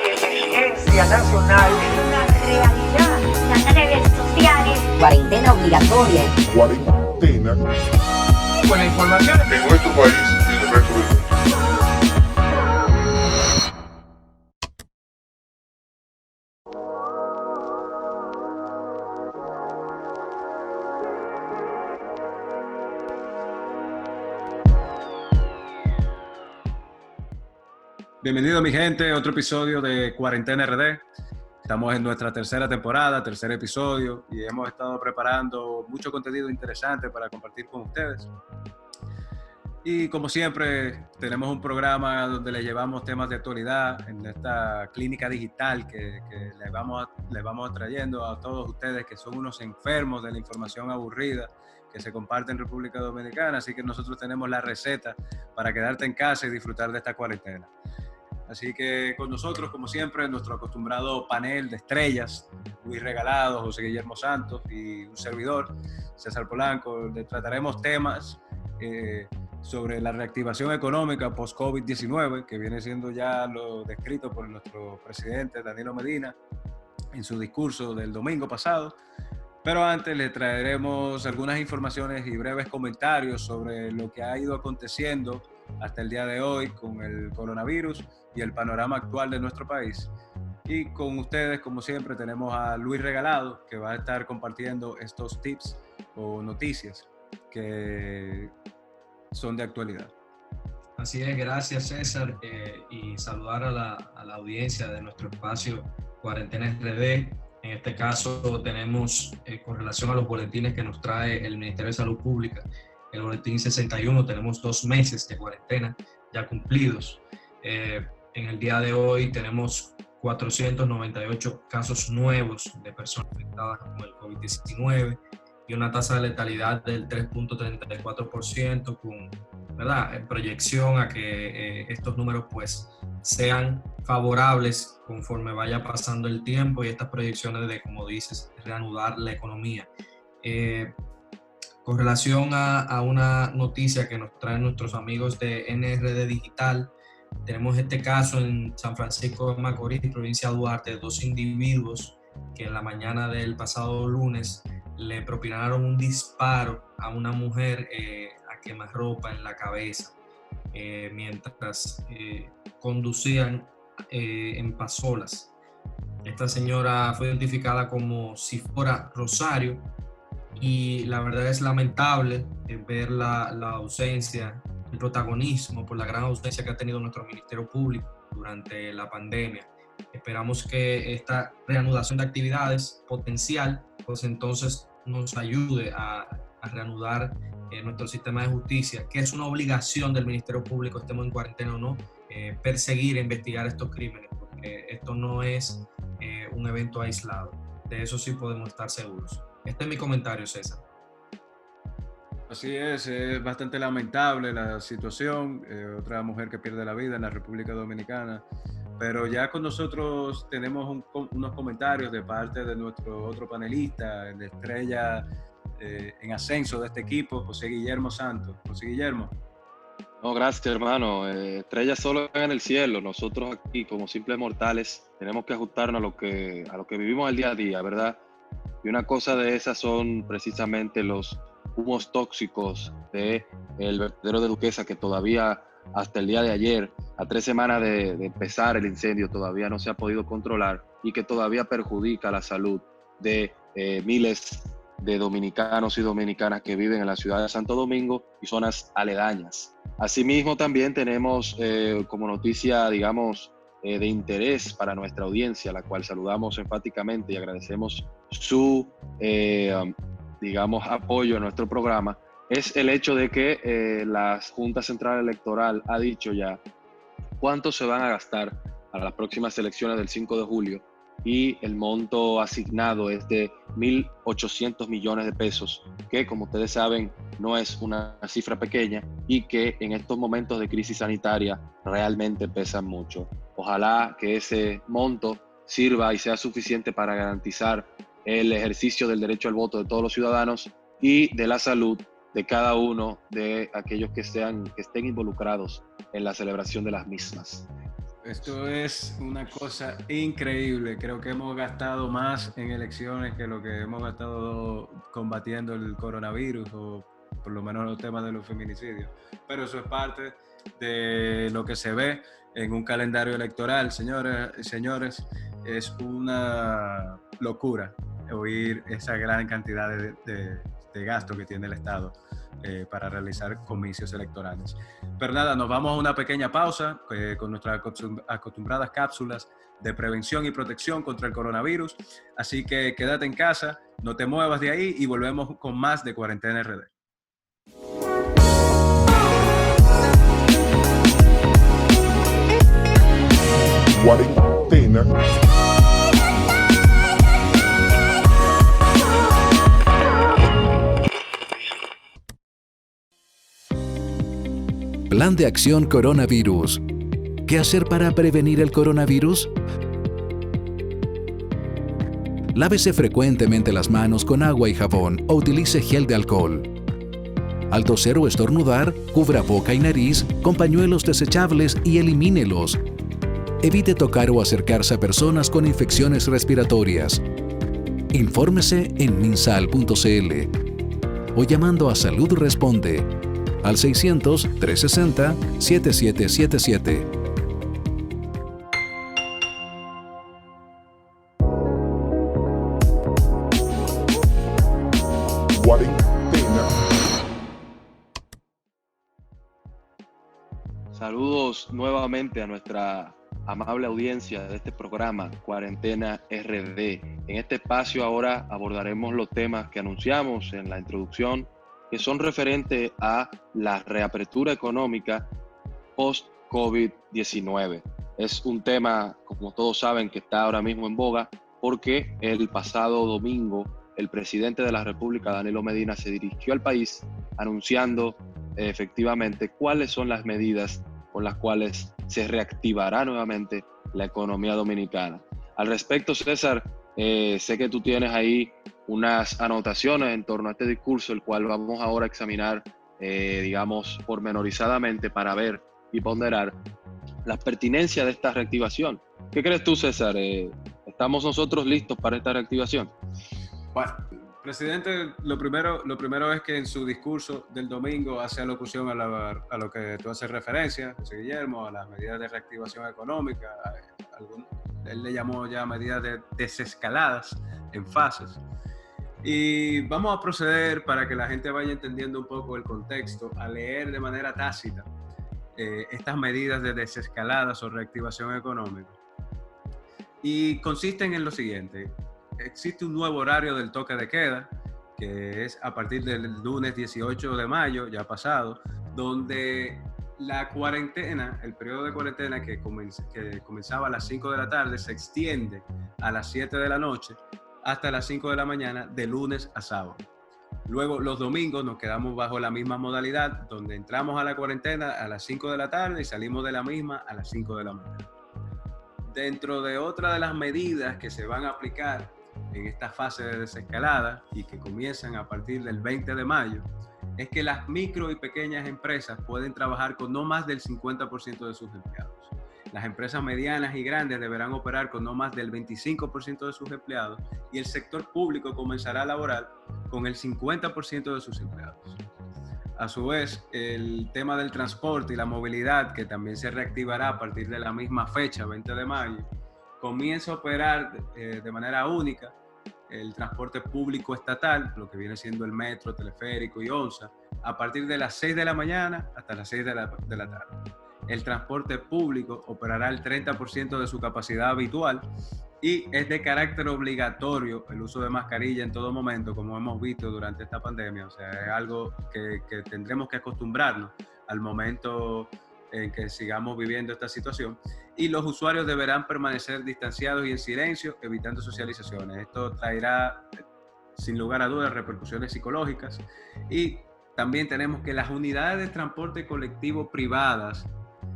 Esta emergencia nacional es una realidad. Las redes sociales. Cuarentena obligatoria. Cuarentena. Con la información En nuestro país y en el resto del mundo. Bienvenido mi gente a otro episodio de Cuarentena RD. Estamos en nuestra tercera temporada, tercer episodio, y hemos estado preparando mucho contenido interesante para compartir con ustedes. Y como siempre, tenemos un programa donde le llevamos temas de actualidad en esta clínica digital que le vamos trayendo a todos ustedes que son unos enfermos de la información aburrida que se comparte en República Dominicana. Así que nosotros tenemos la receta para quedarte en casa y disfrutar de esta cuarentena. Así que con nosotros, como siempre, nuestro acostumbrado panel de estrellas, Luis Regalado, José Guillermo Santos y un servidor, César Polanco. Le trataremos temas sobre la reactivación económica post-COVID-19, que viene siendo ya lo descrito por nuestro presidente Danilo Medina en su discurso del domingo pasado. Pero antes le traeremos algunas informaciones y breves comentarios sobre lo que ha ido aconteciendo hasta el día de hoy con el coronavirus y el panorama actual de nuestro país. Y con ustedes, como siempre, tenemos a Luis Regalado, que va a estar compartiendo estos tips o noticias que son de actualidad. Así es, gracias César, y saludar a la audiencia de nuestro espacio Cuarentena RD. En este caso tenemos, con relación a los boletines que nos trae el Ministerio de Salud Pública, el boletín 61, tenemos 2 meses de cuarentena ya cumplidos. En el día de hoy tenemos 498 casos nuevos de personas afectadas con el COVID-19 y una tasa de letalidad del 3.34%, con proyección a que estos números pues sean favorables conforme vaya pasando el tiempo, y estas proyecciones de, como dices, reanudar la economía. Con relación a una noticia que nos traen nuestros amigos de NRD Digital, tenemos este caso en San Francisco de Macorís, provincia de Duarte, de 2 individuos que en la mañana del pasado lunes le propinaron un disparo a una mujer a quemarropa en la cabeza mientras conducían en pasolas. Esta señora fue identificada como Sifora Rosario, y la verdad es lamentable ver la ausencia, el protagonismo por la gran ausencia que ha tenido nuestro Ministerio Público durante la pandemia. Esperamos que esta reanudación de actividades potencial pues entonces nos ayude a reanudar nuestro sistema de justicia, que es una obligación del Ministerio Público, estemos en cuarentena o no, perseguir e investigar estos crímenes, porque esto no es un evento aislado. De eso sí podemos estar seguros. Este es mi comentario, César. Así es bastante lamentable la situación. Otra mujer que pierde la vida en la República Dominicana. Pero ya con nosotros tenemos unos comentarios de parte de nuestro otro panelista, la estrella en ascenso de este equipo, José Guillermo Santos. José Guillermo. No, gracias hermano. Estrellas solo en el cielo. Nosotros aquí como simples mortales tenemos que ajustarnos a lo que vivimos el día a día, ¿verdad? Y una cosa de esas son precisamente los humos tóxicos del vertedero de Duquesa, que todavía hasta el día de ayer, a 3 semanas de empezar el incendio, todavía no se ha podido controlar, y que todavía perjudica la salud de miles de dominicanos y dominicanas que viven en la ciudad de Santo Domingo y zonas aledañas. Asimismo, también tenemos como noticia, digamos, de interés para nuestra audiencia, la cual saludamos enfáticamente y agradecemos su, digamos, apoyo a nuestro programa, es el hecho de que la Junta Central Electoral ha dicho ya cuánto se van a gastar para las próximas elecciones del 5 de julio, y el monto asignado es de 1.800 millones de pesos, que como ustedes saben no es una cifra pequeña y que en estos momentos de crisis sanitaria realmente pesan mucho. Ojalá que ese monto sirva y sea suficiente para garantizar el ejercicio del derecho al voto de todos los ciudadanos y de la salud de cada uno de aquellos que estén involucrados en la celebración de las mismas. Esto es una cosa increíble. Creo que hemos gastado más en elecciones que lo que hemos gastado combatiendo el coronavirus, o por lo menos los temas de los feminicidios. Pero eso es parte de lo que se ve en un calendario electoral, señoras y señores. Es una locura oír esa gran cantidad de gasto que tiene el Estado para realizar comicios electorales. Pero nada, nos vamos a una pequeña pausa con nuestras acostumbradas cápsulas de prevención y protección contra el coronavirus. Así que quédate en casa, no te muevas de ahí y volvemos con más de Cuarentena RD. Cuarentena. Plan de acción coronavirus. ¿Qué hacer para prevenir el coronavirus? Lávese frecuentemente las manos con agua y jabón o utilice gel de alcohol. Al toser o estornudar, cubra boca y nariz con pañuelos desechables y elimínelos. Evite tocar o acercarse a personas con infecciones respiratorias. Infórmese en minsal.cl o llamando a Salud Responde al 600-360-7777. Cuarentena. Saludos nuevamente a nuestra amable audiencia de este programa Cuarentena RD. En este espacio ahora abordaremos los temas que anunciamos en la introducción, que son referentes a la reapertura económica post-COVID-19. Es un tema, como todos saben, que está ahora mismo en boga porque el pasado domingo el presidente de la República, Danilo Medina, se dirigió al país anunciando efectivamente cuáles son las medidas con las cuales se reactivará nuevamente la economía dominicana. Al respecto, César, sé que tú tienes ahí unas anotaciones en torno a este discurso, el cual vamos ahora a examinar, digamos, pormenorizadamente para ver y ponderar la pertinencia de esta reactivación. ¿Qué crees tú, César? ¿Estamos nosotros listos para esta reactivación? Bueno, presidente, lo primero es que en su discurso del domingo hace alusión a lo que tú haces referencia, José Guillermo, a las medidas de reactivación económica. Él le llamó ya medidas de desescaladas en fases. Y vamos a proceder para que la gente vaya entendiendo un poco el contexto, a leer de manera tácita estas medidas de desescaladas o reactivación económica. Y consisten en lo siguiente. Existe un nuevo horario del toque de queda, que es a partir del lunes 18 de mayo, ya pasado, donde la cuarentena, el periodo de cuarentena que comenzaba a las 5 de la tarde, se extiende a las 7 de la noche hasta las 5 de la mañana, de lunes a sábado. Luego, los domingos nos quedamos bajo la misma modalidad, donde entramos a la cuarentena a las 5 de la tarde y salimos de la misma a las 5 de la mañana. Dentro de otra de las medidas que se van a aplicar en esta fase de desescalada y que comienzan a partir del 20 de mayo, es que las micro y pequeñas empresas pueden trabajar con no más del 50% de sus empleados. Las empresas medianas y grandes deberán operar con no más del 25% de sus empleados y el sector público comenzará a laborar con el 50% de sus empleados. A su vez, el tema del transporte y la movilidad, que también se reactivará a partir de la misma fecha, 20 de mayo, comienza a operar de manera única el transporte público estatal, lo que viene siendo el metro, teleférico y onza, a partir de las 6 de la mañana hasta las 6 de la tarde. El transporte público operará el 30% de su capacidad habitual y es de carácter obligatorio el uso de mascarilla en todo momento, como hemos visto durante esta pandemia. O sea, es algo que tendremos que acostumbrarnos al momento en que sigamos viviendo esta situación. Y los usuarios deberán permanecer distanciados y en silencio, evitando socializaciones. Esto traerá, sin lugar a dudas, repercusiones psicológicas. Y también tenemos que las unidades de transporte colectivo privadas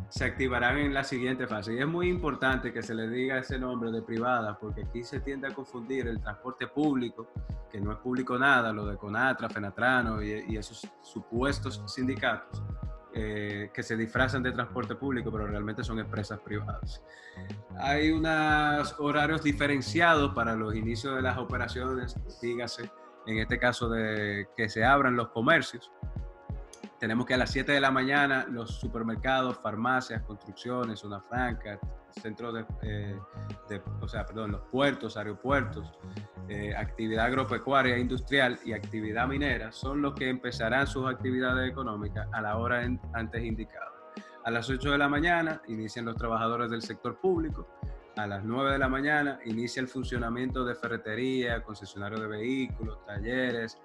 se activarán en la siguiente fase. Y es muy importante que se le diga ese nombre de privadas, porque aquí se tiende a confundir el transporte público, que no es público nada, lo de Conatra, Fenatrano y esos supuestos sindicatos, que se disfrazan de transporte público, pero realmente son empresas privadas. Hay unos horarios diferenciados para los inicios de las operaciones, dígase, en este caso de que se abran los comercios. Tenemos que a las 7 de la mañana los supermercados, farmacias, construcciones, zona franca, centros los puertos, aeropuertos, actividad agropecuaria, industrial y actividad minera son los que empezarán sus actividades económicas a la hora antes indicada. A las 8 de la mañana inician los trabajadores del sector público. A las 9 de la mañana inicia el funcionamiento de ferretería, concesionarios de vehículos, talleres,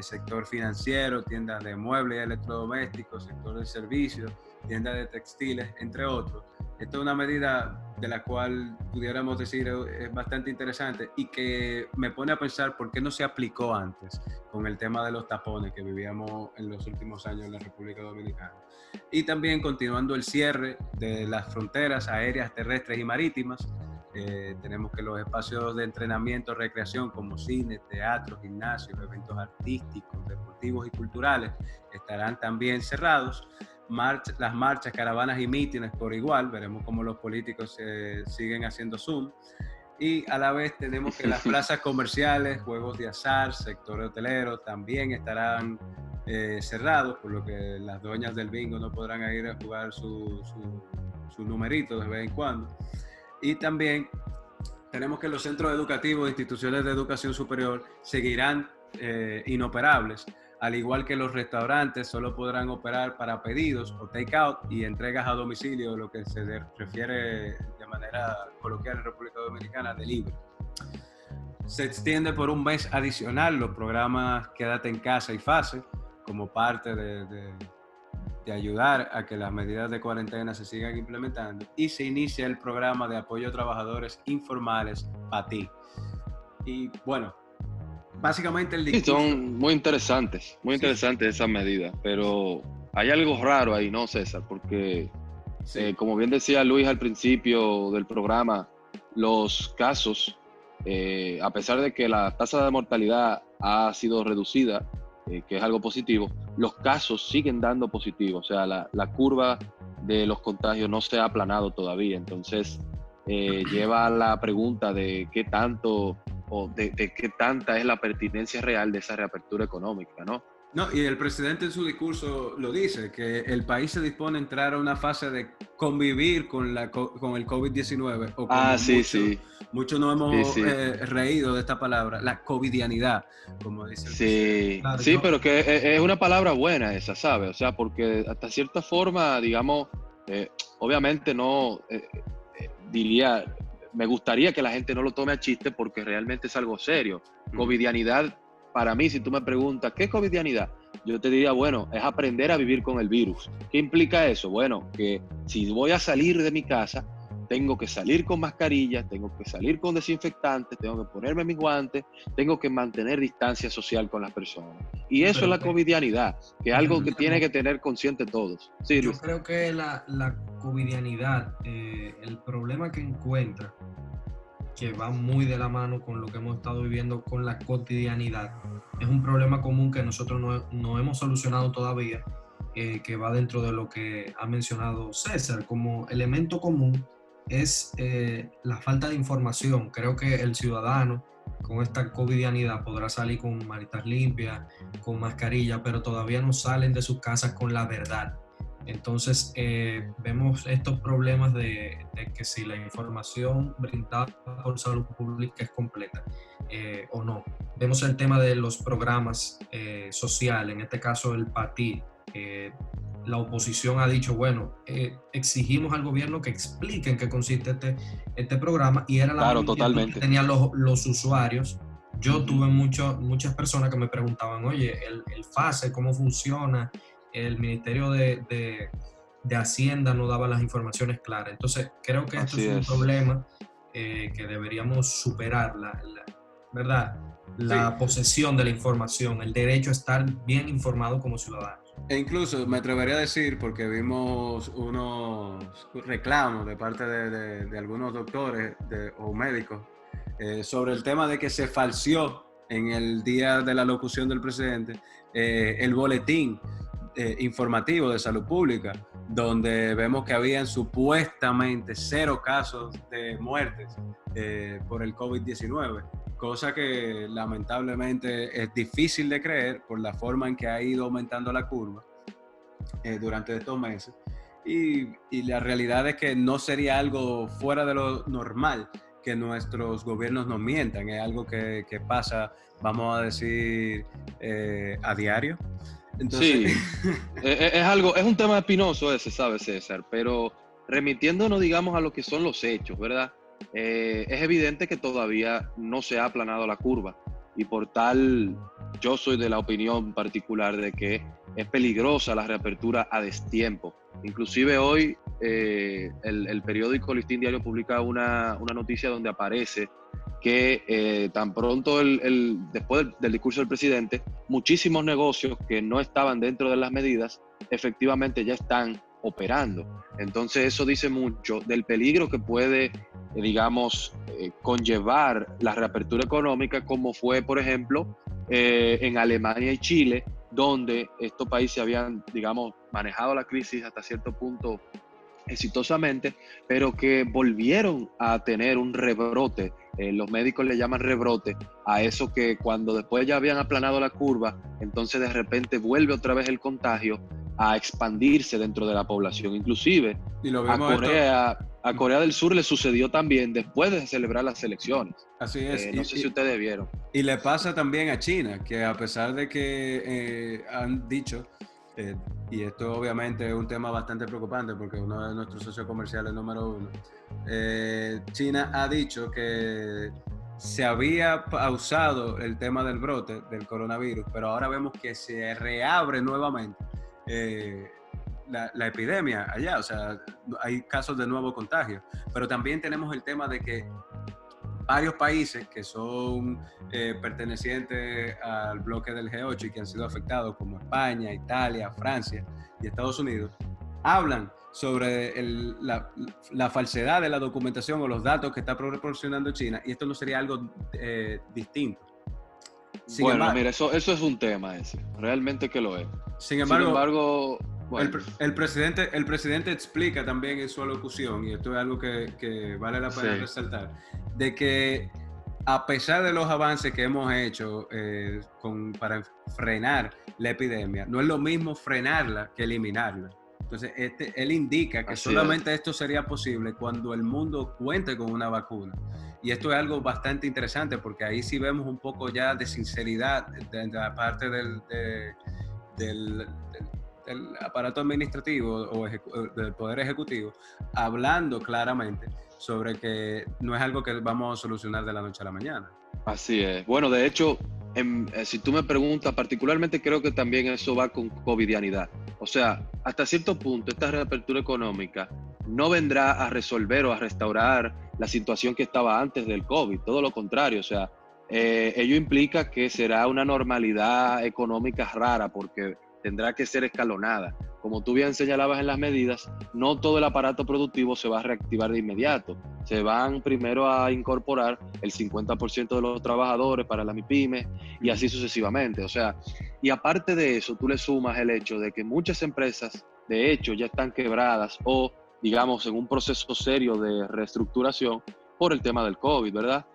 sector financiero, tiendas de muebles y electrodomésticos, sector de servicios, tiendas de textiles, entre otros. Esta es una medida de la cual pudiéramos decir es bastante interesante y que me pone a pensar por qué no se aplicó antes con el tema de los tapones que vivíamos en los últimos años en la República Dominicana. Y también continuando el cierre de las fronteras aéreas, terrestres y marítimas. Tenemos que los espacios de entrenamiento, recreación como cine, teatro, gimnasios, eventos artísticos, deportivos y culturales estarán también cerrados. Las marchas, caravanas y mítines por igual, veremos cómo los políticos siguen haciendo Zoom. Y a la vez tenemos que las plazas comerciales, juegos de azar, sector hotelero también estarán cerrados, por lo que las dueñas del bingo no podrán ir a jugar su numerito de vez en cuando. Y también tenemos que los centros educativos e instituciones de educación superior seguirán inoperables, al igual que los restaurantes solo podrán operar para pedidos o take-out y entregas a domicilio, lo que se refiere de manera coloquial en República Dominicana, delivery. Se extiende por un mes adicional los programas Quédate en Casa y FASE, como parte de ayudar a que las medidas de cuarentena se sigan implementando, y se inicia el programa de apoyo a trabajadores informales, PATI. Y bueno, básicamente el discurso... Sí, son muy interesantes esas medidas, pero hay algo raro ahí, ¿no, César? Porque, como bien decía Luis al principio del programa, los casos, a pesar de que la tasa de mortalidad ha sido reducida, que es algo positivo, los casos siguen dando positivo, o sea, la curva de los contagios no se ha aplanado todavía, entonces lleva a la pregunta de qué tanto o de qué tanta es la pertinencia real de esa reapertura económica, ¿no? No, y el presidente en su discurso lo dice, que el país se dispone a entrar a una fase de convivir con el COVID-19. O como muchos nos hemos reído de esta palabra, la covidianidad, como dice el presidente. Claro, sí, pero que es una palabra buena esa, ¿sabes? O sea, porque hasta cierta forma, digamos, obviamente no diría, me gustaría que la gente no lo tome a chiste porque realmente es algo serio. Covidianidad, para mí, si tú me preguntas, ¿qué es covidianidad? Yo te diría, bueno, es aprender a vivir con el virus. ¿Qué implica eso? Bueno, que si voy a salir de mi casa, tengo que salir con mascarilla, tengo que salir con desinfectantes, tengo que ponerme mis guantes, tengo que mantener distancia social con las personas. Y eso es la covidianidad, que es algo que tiene que tener consciente todos. Sí, yo Luis. creo que la covidianidad, el problema que encuentra, que va muy de la mano con lo que hemos estado viviendo con la cotidianidad, es un problema común que nosotros no hemos solucionado todavía, que va dentro de lo que ha mencionado César. Como elemento común es la falta de información. Creo que el ciudadano con esta covidianidad podrá salir con manitas limpias, con mascarilla, pero todavía no salen de sus casas con la verdad. Entonces vemos estos problemas de que si la información brindada por salud pública es completa o no. Vemos el tema de los programas sociales, en este caso el PATI. La oposición ha dicho, bueno, exigimos al gobierno que explique en qué consiste este programa, y era la totalmente que tenían los usuarios. Yo tuve muchas personas que me preguntaban, oye, el FASE, ¿cómo funciona? El Ministerio de Hacienda no daba las informaciones claras. Entonces, creo que esto es un problema que deberíamos superar, ¿verdad? La posesión de la información, el derecho a estar bien informado como ciudadanos. E incluso me atrevería a decir, porque vimos unos reclamos de parte de algunos doctores o médicos sobre el tema de que se falseó en el día de la locución del presidente el boletín informativo de salud pública, donde vemos que habían supuestamente 0 casos de muertes por el COVID-19, cosa que lamentablemente es difícil de creer por la forma en que ha ido aumentando la curva durante estos meses. Y la realidad es que no sería algo fuera de lo normal que nuestros gobiernos nos mientan. Es algo que pasa, vamos a decir, a diario. Entonces... Sí, es un tema espinoso ese, ¿sabes, César? Pero remitiéndonos, digamos, a lo que son los hechos, ¿verdad? Es evidente que todavía no se ha aplanado la curva y por tal, yo soy de la opinión particular de que es peligrosa la reapertura a destiempo. Inclusive hoy el periódico Listín Diario publica una noticia donde aparece que tan pronto después del discurso del presidente, muchísimos negocios que no estaban dentro de las medidas efectivamente ya están operando. Entonces eso dice mucho del peligro que puede, digamos, conllevar la reapertura económica, como fue, por ejemplo, en Alemania y Chile, donde estos países habían, digamos, manejado la crisis hasta cierto punto exitosamente, pero que volvieron a tener un rebrote. Los médicos le llaman rebrote a eso que cuando después ya habían aplanado la curva, entonces de repente vuelve otra vez el contagio a expandirse dentro de la población. Inclusive y lo a vimos Corea del Sur le sucedió también después de celebrar las elecciones. Así es. No sé si ustedes vieron. Y le pasa también a China, que a pesar de que han dicho, y esto obviamente es un tema bastante preocupante porque uno de nuestros socios comerciales número 1, China ha dicho que se había pausado el tema del brote del coronavirus, pero ahora vemos que se reabre nuevamente la epidemia allá, o sea, hay casos de nuevo contagio, pero también tenemos el tema de que varios países que son pertenecientes al bloque del G8 y que han sido afectados, como España, Italia, Francia y Estados Unidos, hablan sobre la falsedad de la documentación o los datos que está proporcionando China, y esto no sería algo distinto. Sin embargo, mira, eso es un tema ese, realmente que lo es. Sin embargo, bueno. el presidente explica también en su alocución, y esto es algo que vale la pena resaltar, de que a pesar de los avances que hemos hecho para frenar la epidemia, no es lo mismo frenarla que eliminarla. Entonces, él indica que solamente esto sería posible cuando el mundo cuente con una vacuna. Y esto es algo bastante interesante porque ahí sí vemos un poco ya de sinceridad de la parte del aparato administrativo o del Poder Ejecutivo, hablando claramente sobre que no es algo que vamos a solucionar de la noche a la mañana. Así es. Bueno, de hecho, si tú me preguntas, particularmente creo que también eso va con covidianidad. O sea, hasta cierto punto esta reapertura económica no vendrá a resolver o a restaurar la situación que estaba antes del COVID, todo lo contrario. O sea, ello implica que será una normalidad económica rara porque tendrá que ser escalonada. Como tú bien señalabas en las medidas, no todo el aparato productivo se va a reactivar de inmediato. Se van primero a incorporar el 50% de los trabajadores para las MIPYMES y así sucesivamente. O sea, y aparte de eso, tú le sumas el hecho de que muchas empresas, de hecho, ya están quebradas o, digamos, en un proceso serio de reestructuración por el tema del COVID, ¿verdad?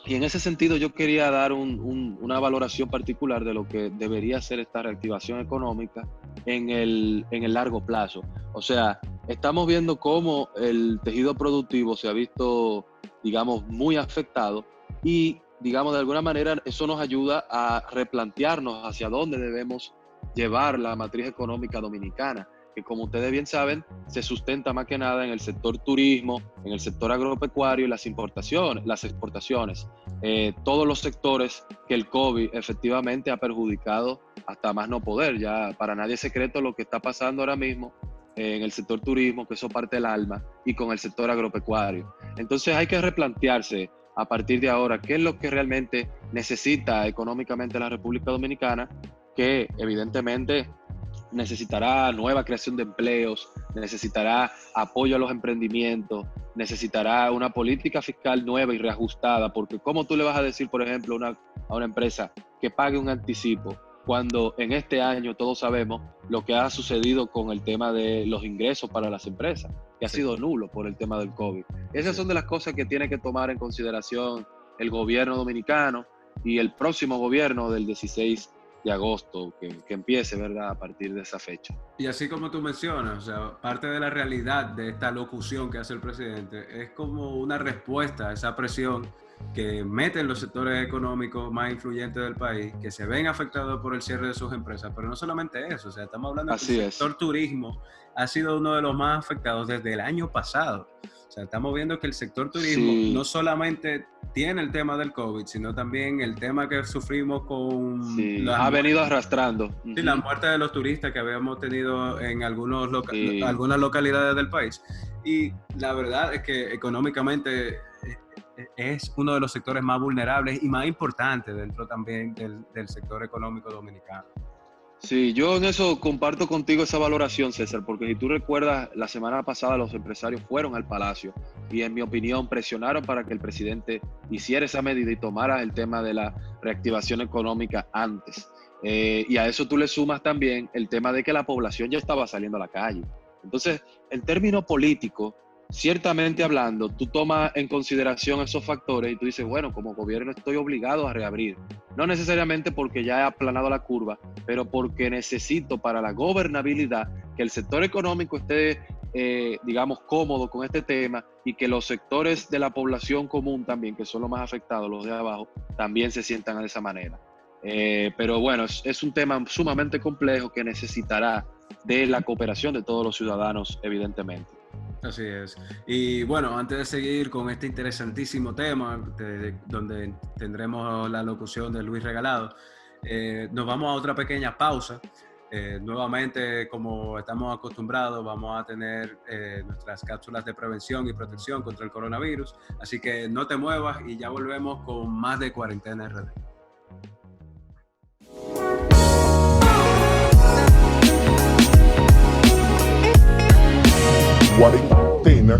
Y en ese sentido yo quería dar una valoración particular de lo que debería ser esta reactivación económica en el largo plazo. O sea, estamos viendo cómo el tejido productivo se ha visto, digamos, muy afectado y, digamos, de alguna manera eso nos ayuda a replantearnos hacia dónde debemos llevar la matriz económica dominicana, que como ustedes bien saben, se sustenta más que nada en el sector turismo, en el sector agropecuario y las exportaciones. Todos los sectores que el COVID efectivamente ha perjudicado hasta más no poder. Ya para nadie es secreto lo que está pasando ahora mismo en el sector turismo, que eso parte el alma, y con el sector agropecuario. Entonces hay que replantearse a partir de ahora qué es lo que realmente necesita económicamente la República Dominicana, que evidentemente necesitará nueva creación de empleos, necesitará apoyo a los emprendimientos, necesitará una política fiscal nueva y reajustada, porque ¿cómo tú le vas a decir, por ejemplo, a una empresa que pague un anticipo cuando en este año todos sabemos lo que ha sucedido con el tema de los ingresos para las empresas, que ha sido nulo por el tema del COVID. Esas son de las cosas que tiene que tomar en consideración el gobierno dominicano y el próximo gobierno del 16 de agosto, que empiece, ¿verdad?, a partir de esa fecha. Y así como tú mencionas, o sea, parte de la realidad de esta locución que hace el presidente es como una respuesta a esa presión que meten los sectores económicos más influyentes del país, que se ven afectados por el cierre de sus empresas, pero no solamente eso, o sea, estamos hablando de que el sector turismo ha sido uno de los más afectados desde el año pasado. O sea, estamos viendo que el sector turismo no solamente tiene el tema del COVID, sino también el tema que sufrimos con... ha venido arrastrando. Sí, la muerte de los turistas que habíamos tenido en algunas localidades del país. Y la verdad es que económicamente es uno de los sectores más vulnerables y más importantes dentro también del sector económico dominicano. Sí, yo en eso comparto contigo esa valoración, César, porque si tú recuerdas, la semana pasada los empresarios fueron al Palacio y, en mi opinión, presionaron para que el presidente hiciera esa medida y tomara el tema de la reactivación económica antes. Y a eso tú le sumas también el tema de que la población ya estaba saliendo a la calle. Entonces, en términos políticos, ciertamente hablando, tú tomas en consideración esos factores y tú dices, bueno, como gobierno estoy obligado a reabrir. No necesariamente porque ya he aplanado la curva, pero porque necesito para la gobernabilidad que el sector económico esté, digamos, cómodo con este tema y que los sectores de la población común también, que son los más afectados, los de abajo, también se sientan de esa manera. Pero bueno, es un tema sumamente complejo que necesitará de la cooperación de todos los ciudadanos, evidentemente. Así es. Y bueno, antes de seguir con este interesantísimo tema, donde tendremos la locución de Luis Regalado, nos vamos a otra pequeña pausa. Nuevamente, como estamos acostumbrados, vamos a tener nuestras cápsulas de prevención y protección contra el coronavirus. Así que no te muevas y ya volvemos con más de Cuarentena RD. Cuarentena.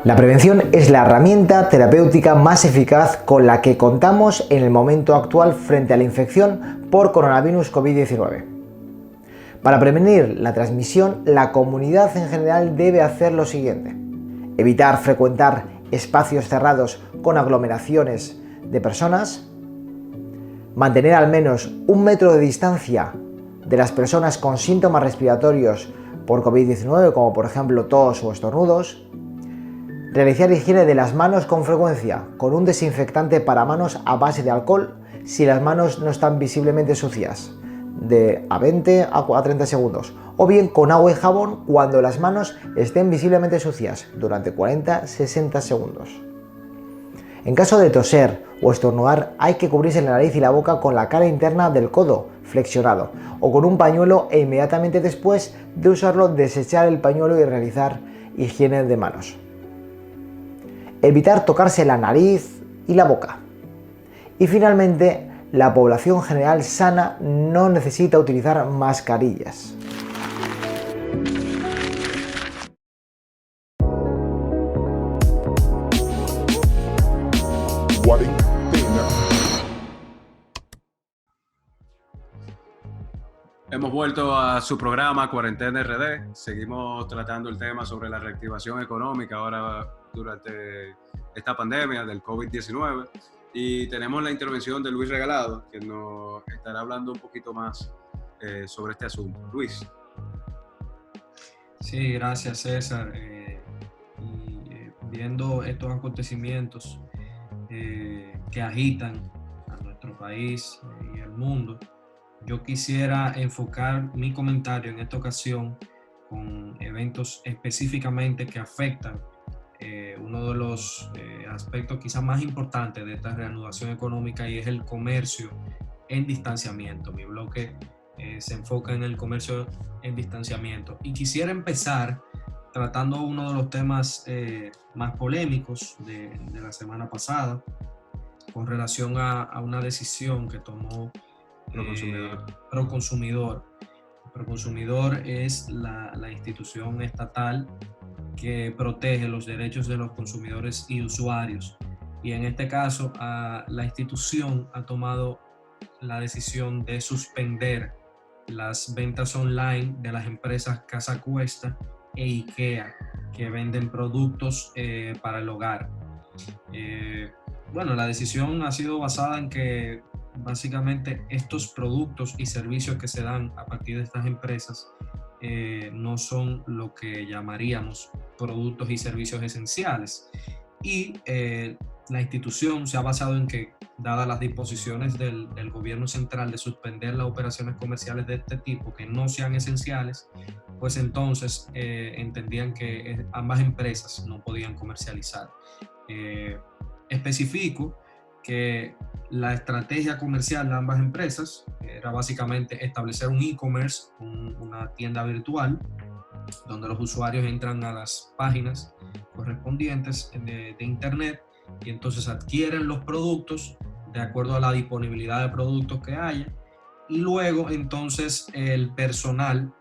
La prevención es la herramienta terapéutica más eficaz con la que contamos en el momento actual frente a la infección por coronavirus COVID-19. Para prevenir la transmisión, la comunidad en general debe hacer lo siguiente: evitar frecuentar espacios cerrados con aglomeraciones de personas, mantener al menos 1 metro de distancia de las personas con síntomas respiratorios por COVID-19, como por ejemplo tos o estornudos, realizar higiene de las manos con frecuencia, con un desinfectante para manos a base de alcohol si las manos no están visiblemente sucias, de a 20 a 30 segundos, o bien con agua y jabón cuando las manos estén visiblemente sucias, durante 40-60 segundos. En caso de toser o estornudar, hay que cubrirse la nariz y la boca con la cara interna del codo flexionado o con un pañuelo, e inmediatamente después de usarlo desechar el pañuelo y realizar higiene de manos. Evitar tocarse la nariz y la boca. Y finalmente, la población general sana no necesita utilizar mascarillas. Cuarentena. Hemos vuelto a su programa Cuarentena RD. Seguimos tratando el tema sobre la reactivación económica ahora durante esta pandemia del COVID-19. Y tenemos la intervención de Luis Regalado, que nos estará hablando un poquito más sobre este asunto. Luis. Sí, gracias, César. Viendo estos acontecimientos que agitan a nuestro país y al mundo, yo quisiera enfocar mi comentario en esta ocasión con eventos específicamente que afectan uno de los aspectos quizás más importantes de esta reanudación económica, y es el comercio en distanciamiento. Mi bloque se enfoca en el comercio en distanciamiento, y quisiera empezar tratando uno de los temas más polémicos de la semana pasada con relación a una decisión que tomó Proconsumidor Proconsumidor es la institución estatal que protege los derechos de los consumidores y usuarios. Y en este caso, la institución ha tomado la decisión de suspender las ventas online de las empresas Casa Cuesta e IKEA, que venden productos para el hogar. Bueno, la decisión ha sido basada en que básicamente estos productos y servicios que se dan a partir de estas empresas no son lo que llamaríamos productos y servicios esenciales. Y la institución se ha basado en que, dadas las disposiciones del gobierno central de suspender las operaciones comerciales de este tipo que no sean esenciales, pues entonces entendían que ambas empresas no podían comercializar. Especifico que la estrategia comercial de ambas empresas era básicamente establecer un e-commerce, una tienda virtual, donde los usuarios entran a las páginas correspondientes de internet y entonces adquieren los productos de acuerdo a la disponibilidad de productos que haya, y luego entonces el personal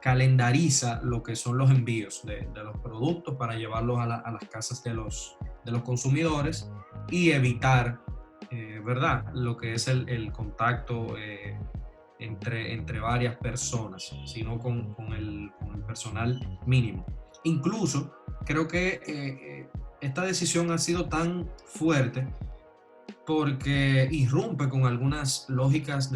calendariza lo que son los envíos de los productos para llevarlos a las casas de los consumidores y evitar, ¿verdad?, lo que es el contacto entre varias personas, sino con el personal mínimo. Incluso creo que esta decisión ha sido tan fuerte porque irrumpe con algunas lógicas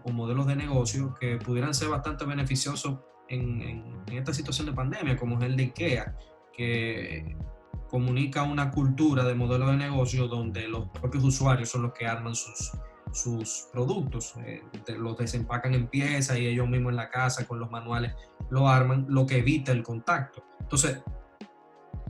o modelos de negocio que pudieran ser bastante beneficiosos en esta situación de pandemia, como es el de IKEA, que comunica una cultura de modelo de negocio donde los propios usuarios son los que arman sus productos, los desempacan en piezas y ellos mismos en la casa con los manuales lo arman, lo que evita el contacto. Entonces,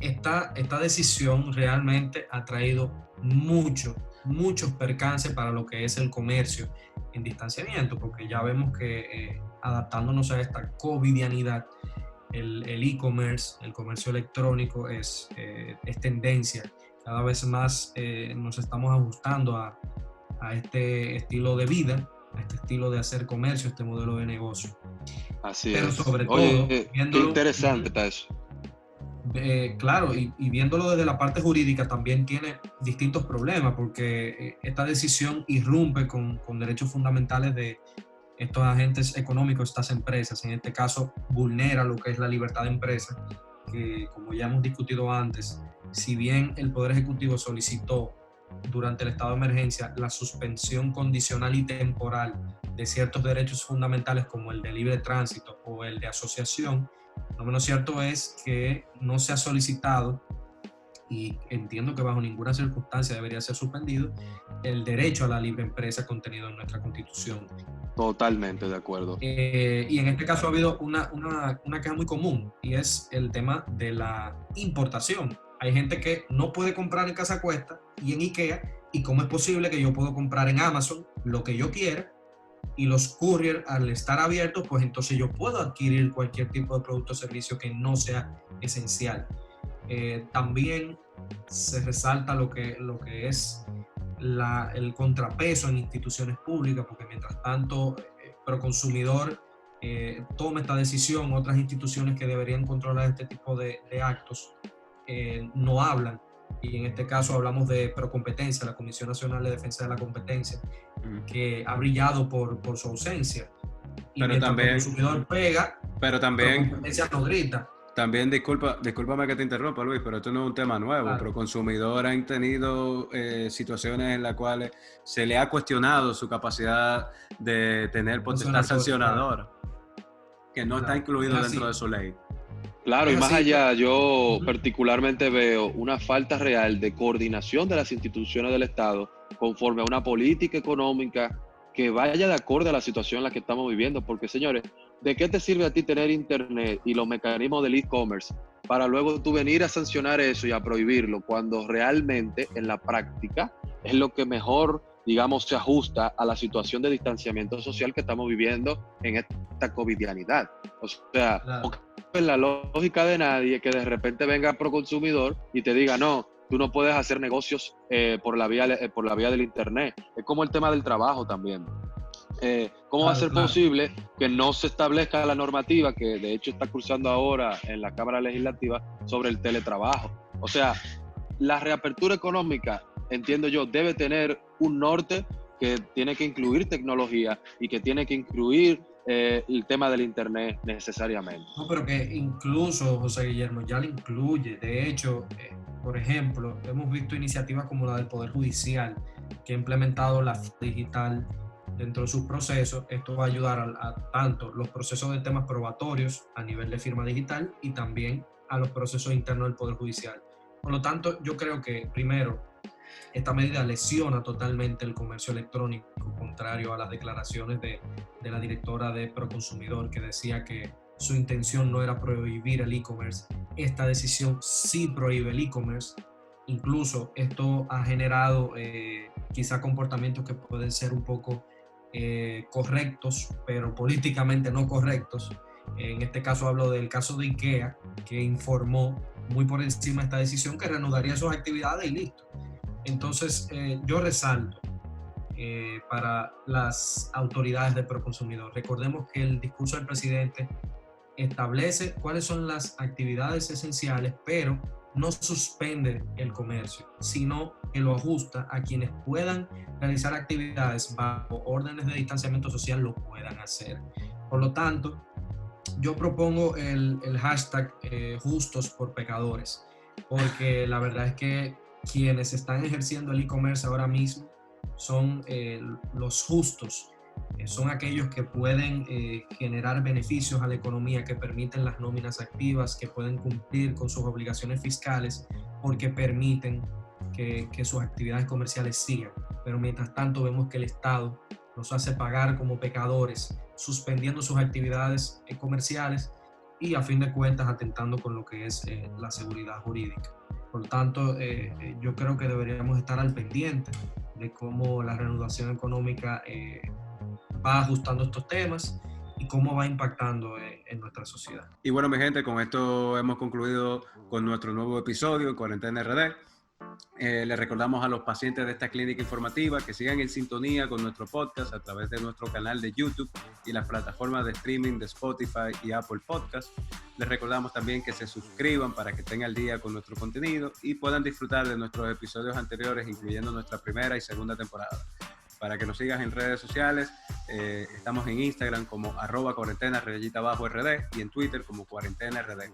esta decisión realmente ha traído muchos percances para lo que es el comercio en distanciamiento, porque ya vemos que adaptándonos a esta covidianidad, el e-commerce, el comercio electrónico es tendencia. Cada vez más nos estamos ajustando a este estilo de vida, a este estilo de hacer comercio, este modelo de negocio. Así Pero es. sobre Oye, todo, qué viéndolo, interesante está eso. claro, y viéndolo desde la parte jurídica también tiene distintos problemas, porque esta decisión irrumpe con derechos fundamentales de estos agentes económicos, estas empresas. En este caso, vulnera lo que es la libertad de empresa, que, como ya hemos discutido antes, si bien el Poder Ejecutivo solicitó durante el estado de emergencia la suspensión condicional y temporal de ciertos derechos fundamentales como el de libre tránsito o el de asociación, lo menos cierto es que no se ha solicitado, y entiendo que bajo ninguna circunstancia debería ser suspendido, el derecho a la libre empresa contenido en nuestra Constitución. Totalmente de acuerdo. Y en este caso ha habido una queja muy común, y es el tema de la importación. Hay gente que no puede comprar en Casa Cuesta y en IKEA, y cómo es posible que yo puedo comprar en Amazon lo que yo quiera, y los courier, al estar abiertos, pues entonces yo puedo adquirir cualquier tipo de producto o servicio que no sea esencial. También se resalta lo que es el contrapeso en instituciones públicas, porque mientras tanto Proconsumidor toma esta decisión, otras instituciones que deberían controlar este tipo de actos no hablan. Y en este caso hablamos de Procompetencia, la Comisión Nacional de Defensa de la Competencia, que ha brillado por su ausencia. Y pero mientras también, el consumidor pega, pero también, Procompetencia no grita. También, discúlpame que te interrumpa, Luis, pero esto no es un tema nuevo. Claro. Proconsumidor han tenido situaciones en las cuales se le ha cuestionado su capacidad de tener potestad sancionadora, que no está incluido dentro de su ley. Claro, y más así, allá, yo particularmente veo una falta real de coordinación de las instituciones del Estado conforme a una política económica que vaya de acorde a la situación en la que estamos viviendo. Porque, señores, ¿de qué te sirve a ti tener internet y los mecanismos del e-commerce para luego tú venir a sancionar eso y a prohibirlo cuando realmente en la práctica es lo que mejor, digamos, se ajusta a la situación de distanciamiento social que estamos viviendo en esta covidianidad? O sea, claro, es la lógica de nadie que de repente venga Proconsumidor y te diga, no, tú no puedes hacer negocios por la vía del internet. Es como el tema del trabajo también. ¿Cómo va a ser Claro. posible que no se establezca la normativa que de hecho está cursando ahora en la Cámara Legislativa sobre el teletrabajo? O sea, la reapertura económica, entiendo yo, debe tener un norte que tiene que incluir tecnología y que tiene que incluir el tema del Internet necesariamente. No, pero que incluso, José Guillermo, ya lo incluye. De hecho, por ejemplo, hemos visto iniciativas como la del Poder Judicial, que ha implementado la firma digital dentro de sus procesos. Esto va a ayudar a tanto los procesos de temas probatorios a nivel de firma digital y también a los procesos internos del Poder Judicial. Por lo tanto, yo creo que, primero, esta medida lesiona totalmente el comercio electrónico, contrario a las declaraciones de la directora de Proconsumidor, que decía que su intención no era prohibir el e-commerce. Esta decisión sí prohíbe el e-commerce. Incluso esto ha generado quizá comportamientos que pueden ser un poco correctos, pero políticamente no correctos. En este caso hablo del caso de IKEA, que informó muy por encima de esta decisión que reanudaría sus actividades y listo. Entonces, yo resalto para las autoridades de Proconsumidor. Recordemos que el discurso del presidente establece cuáles son las actividades esenciales, pero no suspende el comercio, sino que lo ajusta a quienes puedan realizar actividades bajo órdenes de distanciamiento social, lo puedan hacer. Por lo tanto, yo propongo el hashtag justos por pecadores, porque la verdad es que quienes están ejerciendo el e-commerce ahora mismo son los justos, son aquellos que pueden generar beneficios a la economía, que permiten las nóminas activas, que pueden cumplir con sus obligaciones fiscales porque permiten que sus actividades comerciales sigan. Pero mientras tanto vemos que el Estado los hace pagar como pecadores, suspendiendo sus actividades comerciales y a fin de cuentas atentando con lo que es la seguridad jurídica. Por lo tanto, yo creo que deberíamos estar al pendiente de cómo la reanudación económica va ajustando estos temas y cómo va impactando en nuestra sociedad. Y bueno, mi gente, con esto hemos concluido con nuestro nuevo episodio, Cuarentena RD. Les recordamos a los pacientes de esta clínica informativa que sigan en sintonía con nuestro podcast a través de nuestro canal de YouTube y las plataformas de streaming de Spotify y Apple Podcast. Les recordamos también que se suscriban para que estén al día con nuestro contenido y puedan disfrutar de nuestros episodios anteriores, incluyendo nuestra primera y segunda temporada. Para que nos sigas en redes sociales, estamos en Instagram como @cuarentena_RD y en Twitter como cuarentenard.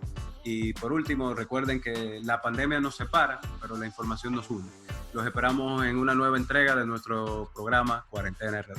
Y por último, recuerden que la pandemia nos separa, pero la información nos une. Los esperamos en una nueva entrega de nuestro programa Cuarentena RD.